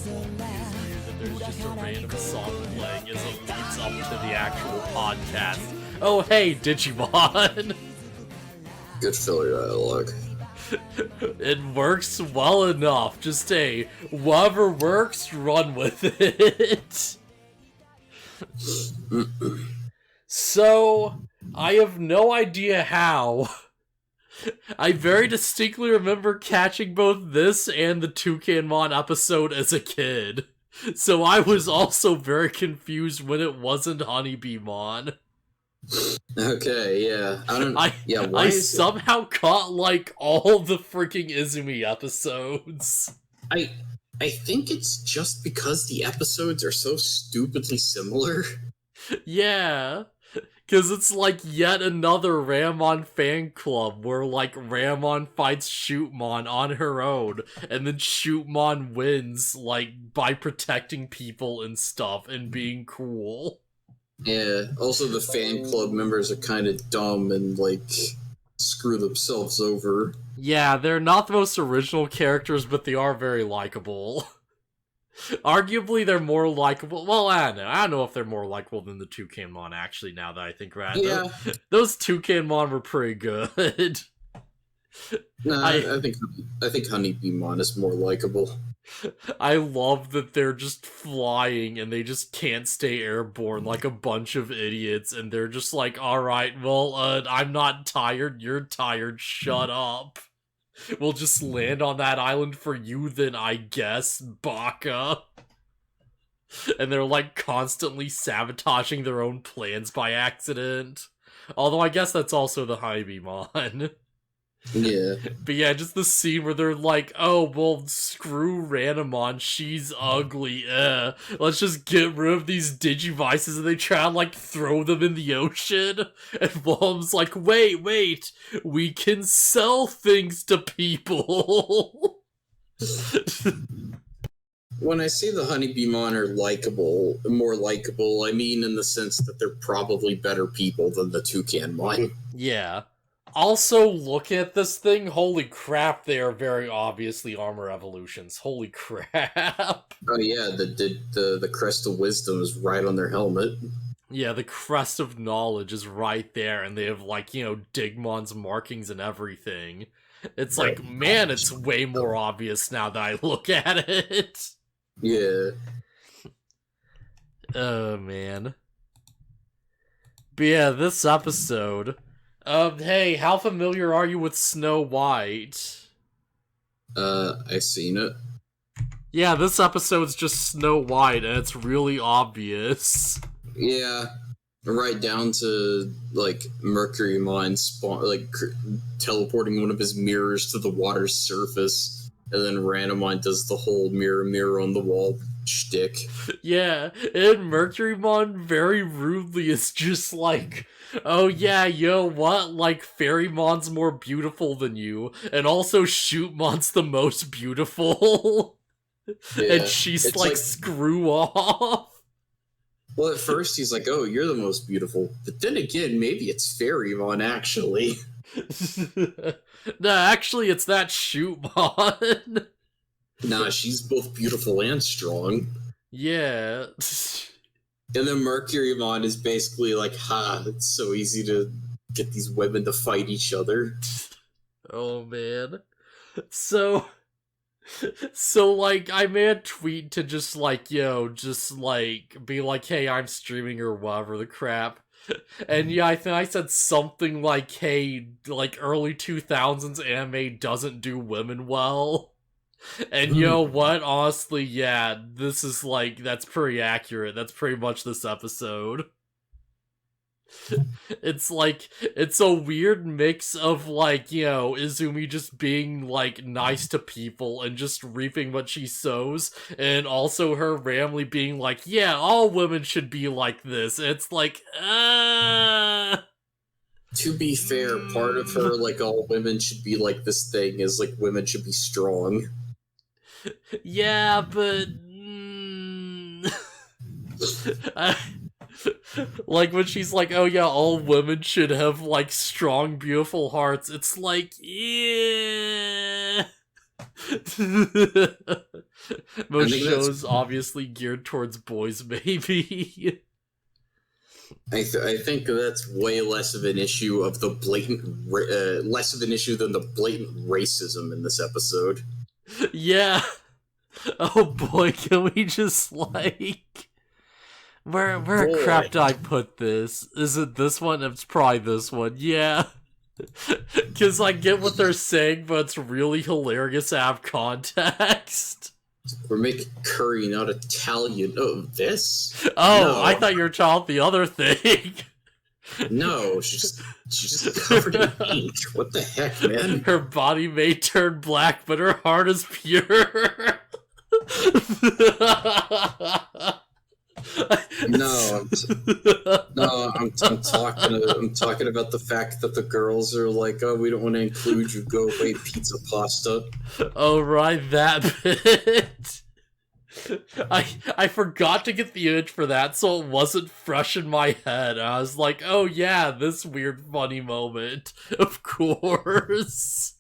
that there's just a random song playing as it leads up to the actual podcast. Oh, hey, Digimon! Good filler dialogue. It works well enough. Just hey, whatever works, run with it. So, I have no idea how. I very distinctly remember catching both this and the Toucanmon episode as a kid. So I was also very confused when it wasn't Honeybeemon. Okay, yeah. I somehow caught, like, all the freaking Izumi episodes. I think it's just because the episodes are so stupidly similar. Yeah. Because it's like yet another Ramon fan club where, like, Ramon fights Shootmon on her own, and then Shootmon wins, like, by protecting people and stuff and being cool. Yeah, also the fan club members are kind of dumb and, like, screw themselves over. Yeah, they're not the most original characters, but they are very likable. Arguably, they're more likable. Well, I don't know if they're more likable than the Toucanmon, actually, now that I think about it. Yeah. Those Toucanmon were pretty good. No, I think Honeybeemon is more likable. I love that they're just flying and they just can't stay airborne like a bunch of idiots, and they're just like, alright, well, I'm not tired, you're tired, shut up. We'll just land on that island for you then, I guess, Baka. And they're, like, constantly sabotaging their own plans by accident. Although I guess that's also the Honeybeemon. Yeah. But yeah, just the scene where they're like, oh, well, screw Ranamon, she's ugly, let's just get rid of these Digivices, and they try to, like, throw them in the ocean, and Mom's like, wait, we can sell things to people! When I say the Honeybeemon are more likable, I mean in the sense that they're probably better people than the Toucanmon. Yeah. Also, look at this thing. Holy crap, they are very obviously armor evolutions. Holy crap. Oh yeah, the crest of wisdom is right on their helmet. Yeah, the crest of knowledge is right there, and they have, like, you know, Digmon's markings and everything. It's like, man, it's way more obvious now that I look at it. Yeah. Oh, man. But yeah, this episode... hey, how familiar are you with Snow White? I've seen it. Yeah, this episode's just Snow White, and it's really obvious. Yeah, right down to, like, Mercurymon teleporting one of his mirrors to the water's surface, and then Ranamon does the whole mirror on the wall shtick. Yeah, and Mercurymon very rudely is just like, oh yeah, yo, what? Like, Fairymon's more beautiful than you, and also Shootmon's the most beautiful. Yeah, and she's like, screw off. Well, at first he's like, oh, you're the most beautiful. But then again, maybe it's Fairymon, actually. No, actually, it's that Shootmon. Nah, she's both beautiful and strong. Yeah. And then Mercurymon is basically like, ha, it's so easy to get these women to fight each other. Oh, man. So, like, I made a tweet to just, like, just, like, be like, hey, I'm streaming or whatever the crap. And yeah, I think I said something like, hey, like, early 2000s anime doesn't do women well. And you know what? Honestly, yeah, this is, like, that's pretty accurate. That's pretty much this episode. It's like, it's a weird mix of, like, you know, Izumi just being, like, nice to people and just reaping what she sows, and also her randomly being like, yeah, all women should be like this. And it's like, To be fair, part of her, like, all women should be like this thing is, like, women should be strong. Yeah, but... like, when she's like, oh yeah, all women should have, like, strong, beautiful hearts, it's like, yeah... Most think shows obviously geared towards boys, maybe. I think that's way less of an issue of the less of an issue than the blatant racism in this episode. Yeah. Oh boy, can we just like... Where crap did I put this? Is it this one? It's probably this one. Yeah. Because I get what they're saying, but it's really hilarious out of context. We're making curry, not Italian. Oh, this? Oh, No. I thought you were talking about the other thing. No, she's just covered in ink. What the heck, man? Her body may turn black, but her heart is pure. No, I'm talking about the fact that the girls are like, oh, we don't want to include you. Go away, pizza pasta. Oh, right, that bit. I forgot to get the image for that, so it wasn't fresh in my head. I was like, oh yeah, this weird funny moment. Of course.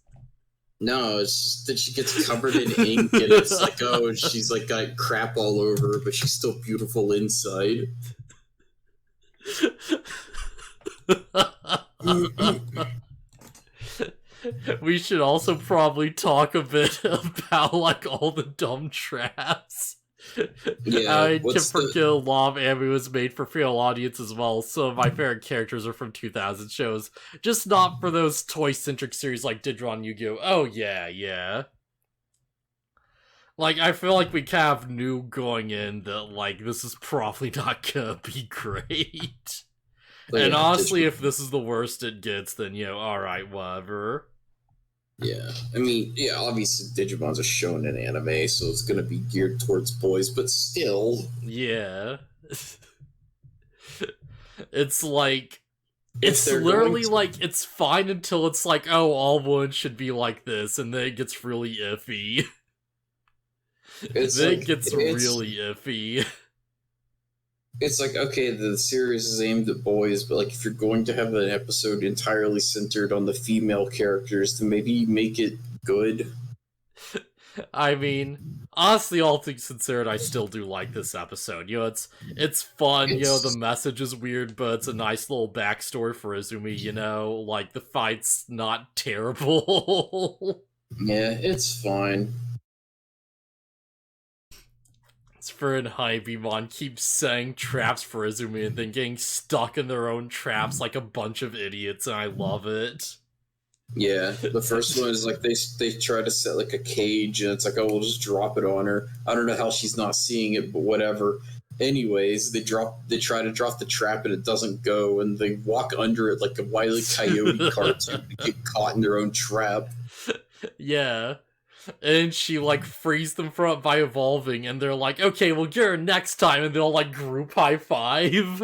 No, it's just that she gets covered in ink, and it's like, oh, she's like got crap all over her, but she's still beautiful inside. We should also probably talk a bit about like all the dumb traps. Yeah, To forget a lot of anime was made for female audience as well. Some of my favorite characters are from 2000 shows, just not for those toy-centric series like Digimon, Yu-Gi-Oh! Oh yeah, yeah. Like, I feel like we kind of knew going in that, like, this is probably not gonna be great. But and yeah, honestly, if this is the worst it gets, then, you know, alright, whatever. Yeah, I mean, yeah, obviously Digimon's a shonen anime, so it's gonna be geared towards boys, but still. Yeah. It's like... It's literally like, it's fine until it's like, oh, all women should be like this, and then it gets really iffy. It gets really iffy. It's like, okay, the series is aimed at boys, but like if you're going to have an episode entirely centered on the female characters, then maybe make it good. I mean, honestly, all things considered, I still do like this episode. You know, it's fun, you know, the message is weird, but it's a nice little backstory for Izumi, you know, like, the fight's not terrible. Yeah, it's fine. For and Hybimon keeps saying traps for Izumi and then getting stuck in their own traps like a bunch of idiots, and I love it. Yeah, the first one is like they try to set like a cage, and it's like, oh, we'll just drop it on her. I don't know how she's not seeing it, but whatever. Anyways, they try to drop the trap and it doesn't go, and they walk under it like a Wile E. Coyote cartoon to get caught in their own trap. Yeah. And she, like, frees them from it by evolving, and they're like, okay, we'll get her next time, and they'll, like, group high five.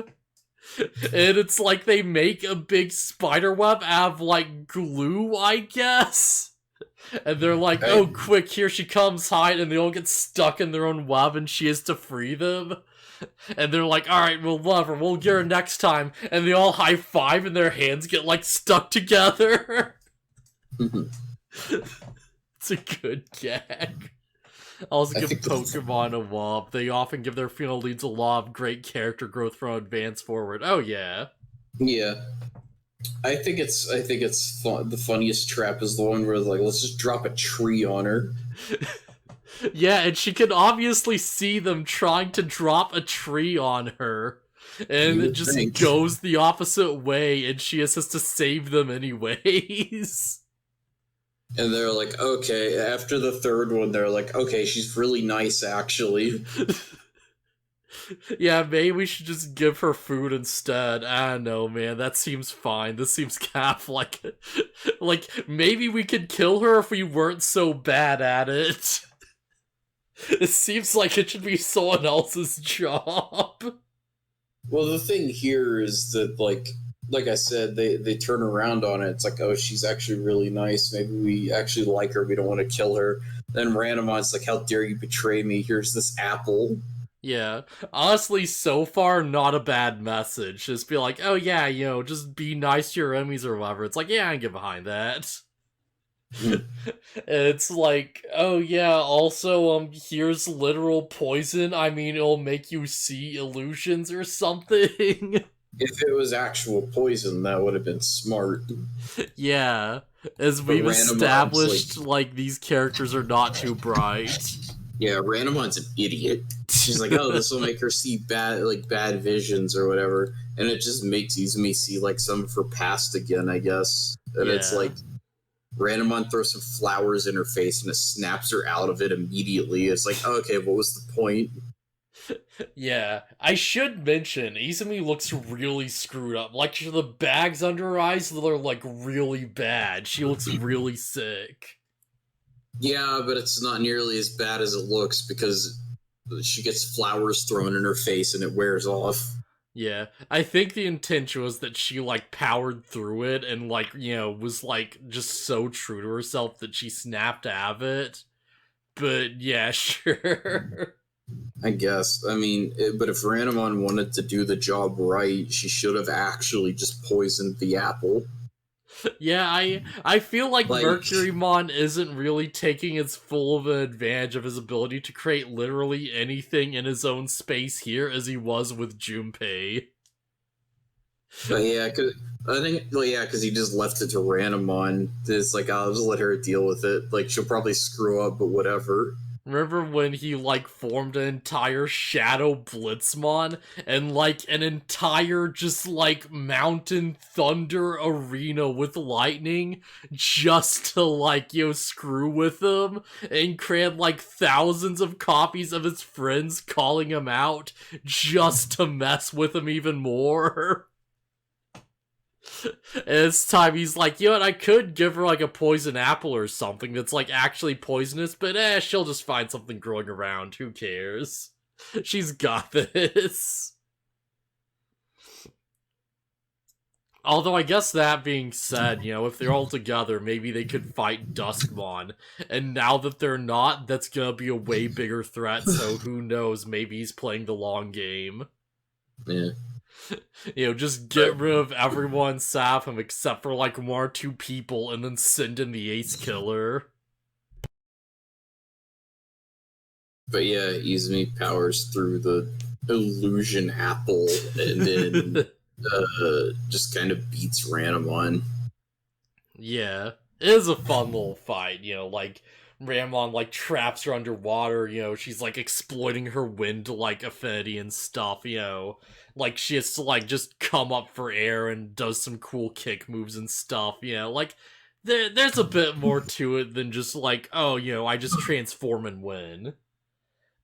And it's like they make a big spider web out of, like, glue, I guess? And they're like, oh, quick, here she comes, hide, and they all get stuck in their own web, and she has to free them. And they're like, alright, we'll love her, we'll get her next time. And they all high five, and their hands get, like, stuck together. It's a good gag. Also give Pokemon a womp. They often give their female leads a lot of great character growth from advance forward. Oh yeah. Yeah. I think it's fun. The funniest trap is the one where like, let's just drop a tree on her. Yeah, and she can obviously see them trying to drop a tree on her. And it just goes the opposite way, and she has to save them anyways. And they're like, okay, after the third one, they're like, okay, she's really nice, actually. Yeah, maybe we should just give her food instead. I don't know, man, that seems fine. This seems kind of like maybe we could kill her if we weren't so bad at it. It seems like it should be someone else's job. Well, the thing here is that, like I said, they turn around on it. It's like, oh, she's actually really nice. Maybe we actually like her. We don't want to kill her. Then Randomon's like, how dare you betray me? Here's this apple. Yeah. Honestly, so far, not a bad message. Just be like, oh yeah, you know, just be nice to your enemies or whatever. It's like, yeah, I can get behind that. It's like, oh yeah, also, here's literal poison. I mean, it'll make you see illusions or something. If it was actual poison, that would have been smart. Yeah, as But we've Randomon's established, like, these characters are not too bright. yeah, Randomon's an idiot. She's like, oh, this will make her see bad visions or whatever, and it just makes Izumi see like some of her past again, I guess. And it's Yeah. like Randomon throws some flowers in her face and it snaps her out of it immediately. It's like, oh, okay, what was the point? Yeah, I should mention, Izumi looks really screwed up. Like, the bags under her eyes that are, like, really bad. She looks really sick. Yeah, but it's not nearly as bad as it looks because she gets flowers thrown in her face and it wears off. Yeah, I think the intention was that she, like, powered through it and, like, was, like, just so true to herself that she snapped out of it. But, yeah, sure. I guess. I mean, but if Randomon wanted to do the job right, she should have actually just poisoned the apple. Yeah, I feel like Like, Mercurymon isn't really taking as full of an advantage of his ability to create literally anything in his own space here as he was with Junpei. but yeah, cause I think, well, yeah, because he just left it to Randomon. It's like, I'll just let her deal with it. Like, she'll probably screw up, but whatever. Remember when he, like, formed an entire Shadow Blitzmon and, like, an entire just, like, Mountain Thunder arena with lightning just to, like, screw with him and create, like, thousands of copies of his friends calling him out just to mess with him even more? And this time he's like, you know what, I could give her like a poison apple or something that's like actually poisonous, but she'll just find something growing around. Who cares? She's got this. Although I guess that being said, if they're all together, maybe they could fight Duskmon. And now that they're not, that's gonna be a way bigger threat, so who knows, maybe he's playing the long game. Yeah. Just get rid of everyone, sap him, except for like 1 or 2 people, and then send in the ace killer. But yeah, Izumi powers through the illusion apple and then just kind of beats Randomon. Yeah. It is a fun little fight, like Ramon like traps her underwater, she's like exploiting her wind like affinity and stuff, like she has to like just come up for air and does some cool kick moves and stuff, like there's a bit more to it than just like, oh, I just transform and win.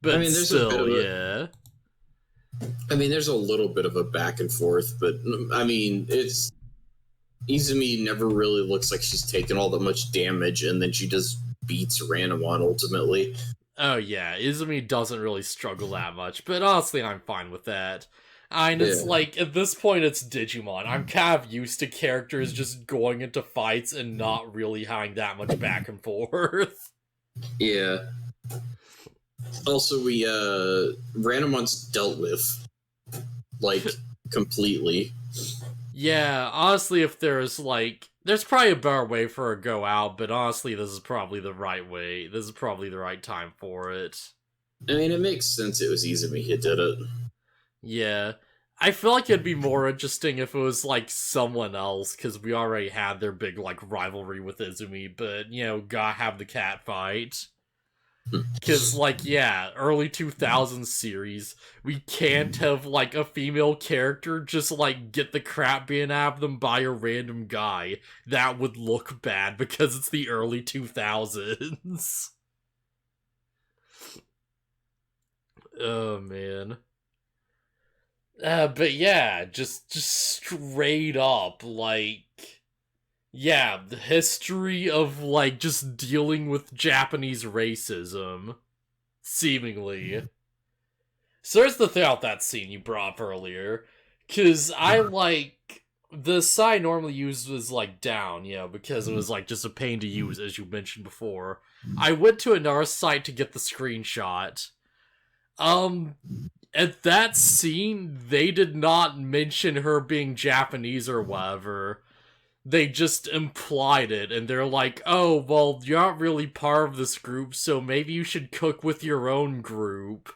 But I mean, there's still, yeah. I mean, there's a little bit of a back and forth, but I mean, it's Izumi never really looks like she's taken all that much damage, and then she just beats Randomon ultimately. Oh yeah, Izumi doesn't really struggle that much, but honestly, I'm fine with that. It's like, at this point, it's Digimon. I'm kind of used to characters just going into fights and not really having that much back and forth. Yeah. Also, Randomon's dealt with, like, completely. Yeah, honestly, if there's probably a better way for her to go out, but honestly, this is probably the right way. This is probably the right time for it. I mean, it makes sense it was Izumi who did it. Yeah. I feel like it'd be more interesting if it was, like, someone else, because we already had their big, like, rivalry with Izumi, but, gotta have the cat fight. Because, like, yeah, early 2000s series, we can't have, like, a female character just, like, get the crap being out of them by a random guy. That would look bad because it's the early 2000s. Oh, man. But yeah, just straight up, like, yeah, the history of, like, just dealing with Japanese racism, seemingly. So there's the thing about that scene you brought up earlier, because I, like, the side normally used was, like, down, because it was, like, just a pain to use, as you mentioned before. I went to another site to get the screenshot. At that scene, they did not mention her being Japanese or whatever. They just implied it, and they're like, oh, well, you're not really part of this group, so maybe you should cook with your own group.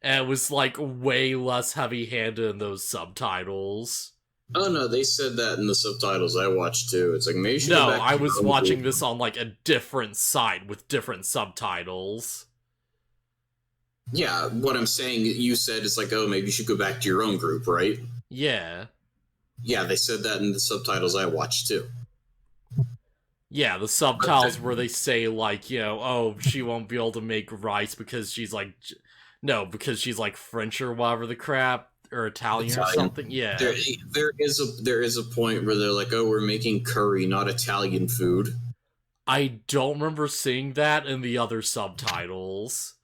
And it was, like, way less heavy-handed in those subtitles. Oh no, they said that in the subtitles I watched too. It's like, maybe you should go No, back I to your was own watching group. this on, like, a different site with different subtitles. Yeah, what I'm saying, you said is like, oh, maybe you should go back to your own group, right? Yeah. Yeah, they said that in the subtitles I watched too. Yeah, the subtitles where they say, like, oh, she won't be able to make rice because she's, like... No, because she's, like, French or whatever the crap. Or Italian or something. Yeah. There is a point where they're like, oh, we're making curry, not Italian food. I don't remember seeing that in the other subtitles.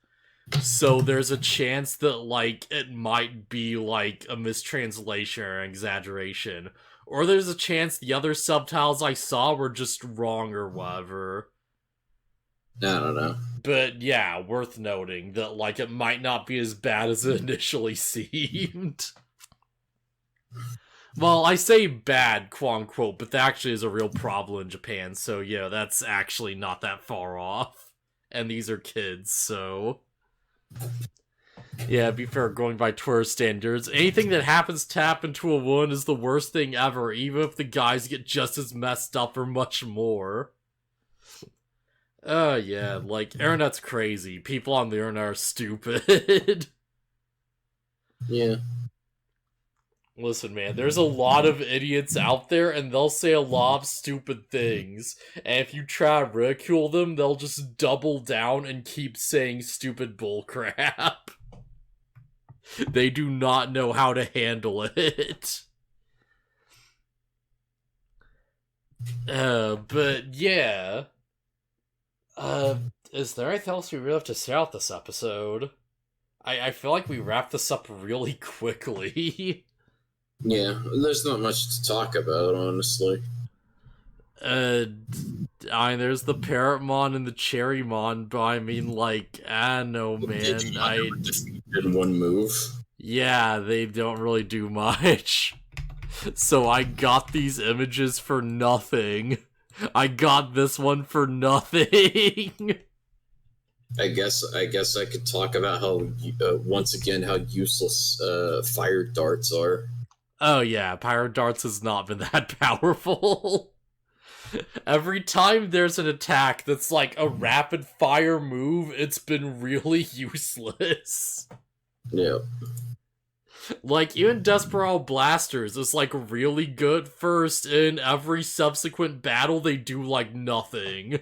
So there's a chance that, like, it might be, like, a mistranslation or an exaggeration. Or there's a chance the other subtitles I saw were just wrong or whatever. I don't know. But yeah, worth noting that, like, it might not be as bad as it initially seemed. Well, I say bad, quote unquote, but that actually is a real problem in Japan, so yeah, that's actually not that far off. And these are kids, so... Yeah, be fair, going by Twitter standards, anything that happens to happen to a woman is the worst thing ever, even if the guys get just as messed up or much more. Yeah, like, internet's crazy. People on the internet are stupid. Yeah. Listen, man, there's a lot of idiots out there, and they'll say a lot of stupid things. And if you try to ridicule them, they'll just double down and keep saying stupid bullcrap. They do not know how to handle it. But yeah. Is there anything else we really have to say out this episode? I feel like we wrapped this up really quickly. Yeah, there's not much to talk about, honestly. I mean, there's the Parrotmon and the Cherrymon, but I mean, like, I don't know, man. In one move. Yeah, they don't really do much. So I got these images for nothing. I got this one for nothing. I guess I could talk about how once again how useless fire darts are. Oh yeah, Pyro Darts has not been that powerful. Every time there's an attack that's like a rapid fire move, it's been really useless. Yeah. Like, even Desperado Blasters is like really good first, in every subsequent battle they do like nothing.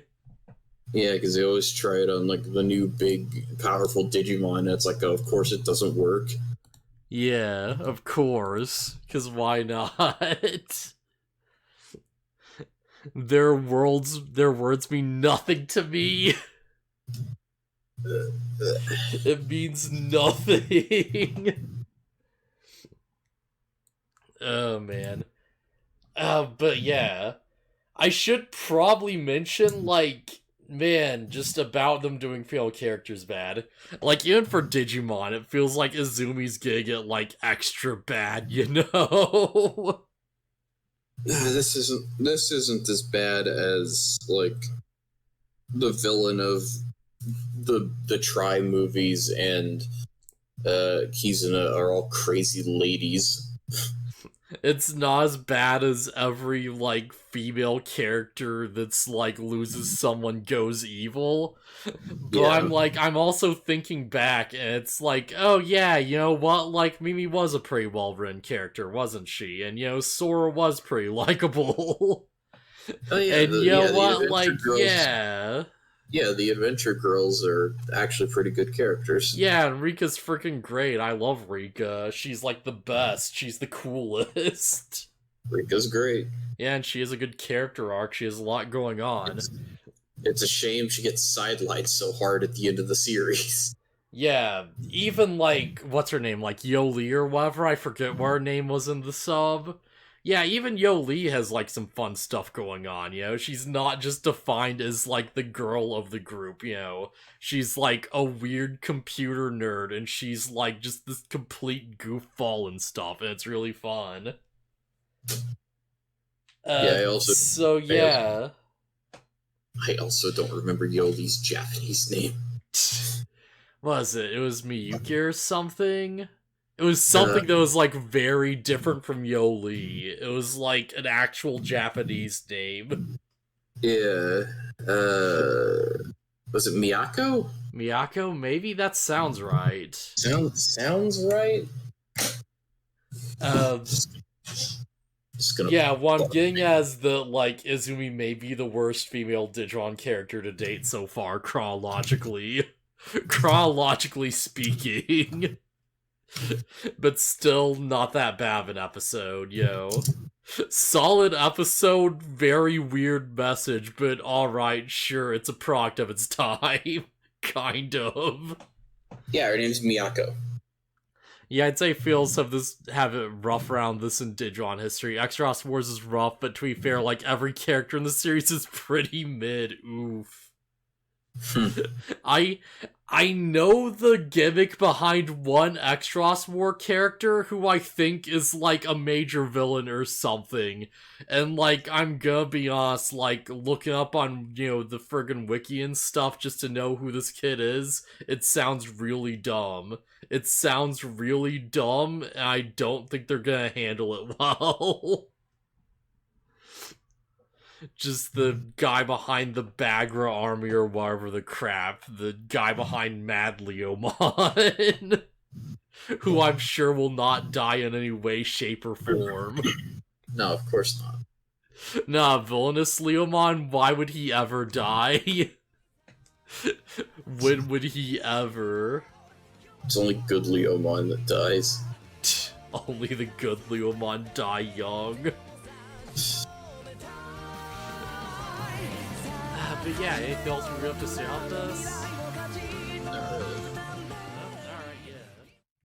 Yeah, because they always try it on like the new big powerful Digimon, and it's like, oh, of course it doesn't work. Yeah, of course, because why not? Their words mean nothing to me. It means nothing. Oh, man. But yeah. I should probably mention, like, man, just about them doing female characters bad. Like, even for Digimon, it feels like Izumi's gonna get, like, extra bad, you know? This isn't as bad as like the villain of the Try movies and Kizuna are all crazy ladies. It's not as bad as every, like, female character that's, like, loses someone goes evil. But Yeah. I'm also thinking back, and it's like, oh yeah, you know what, like, Mimi was a pretty well-written character, wasn't she? And, Sora was pretty likable. Oh yeah, And you know the what, Adventure like, Girls, yeah. Yeah, the Adventure Girls are actually pretty good characters. Yeah, and Rika's freaking great. I love Rika. She's, like, the best. She's the coolest. Rika's great. Yeah, and she has a good character arc. She has a lot going on. It's a shame she gets sidelighted so hard at the end of the series. Yeah, even, like, what's her name? Like, Yoli or whatever? I forget what her name was in the sub. Yeah, even Yoli has, like, some fun stuff going on, She's not just defined as, like, the girl of the group, She's, like, a weird computer nerd, and she's, like, just this complete goofball and stuff, and it's really fun. Yeah, I also So yeah. I also don't remember Yoli's Japanese name. What was it? It was Miyuki or something? It was Uh, something that was like very different from Yoli. It was like an actual Japanese name. yeah. Was it Miyako? Miyako? Maybe that sounds right. Sounds right. Uh, Just gonna. yeah, what I'm getting at is that, like, Izumi may be the worst female Digimon character to date so far, chronologically. Chronologically speaking. But still not that bad of an episode, yo. Solid episode, very weird message, but alright, sure, it's a product of its time. Kind of. Yeah, her name's Miyako. Yeah, I'd say feels have it rough around this in Digimon history. Extros Wars is rough, but to be fair, like every character in the series is pretty mid. Oof. I I know the gimmick behind one Extros War character who I think is like a major villain or something. And like I'm gonna be honest, like looking up on, the friggin' wiki and stuff just to know who this kid is, it sounds really dumb. It sounds really dumb, and I don't think they're gonna handle it well. Just the guy behind the Bagra army or whatever the crap. The guy behind Mad Leomon. Who I'm sure will not die in any way, shape, or form. No, of course not. Nah, villainous Leomon, why would he ever die? When would he ever? It's only good Leomon that dies. Only the good Leomon die young. But yeah, anything else we're going to have to say on this?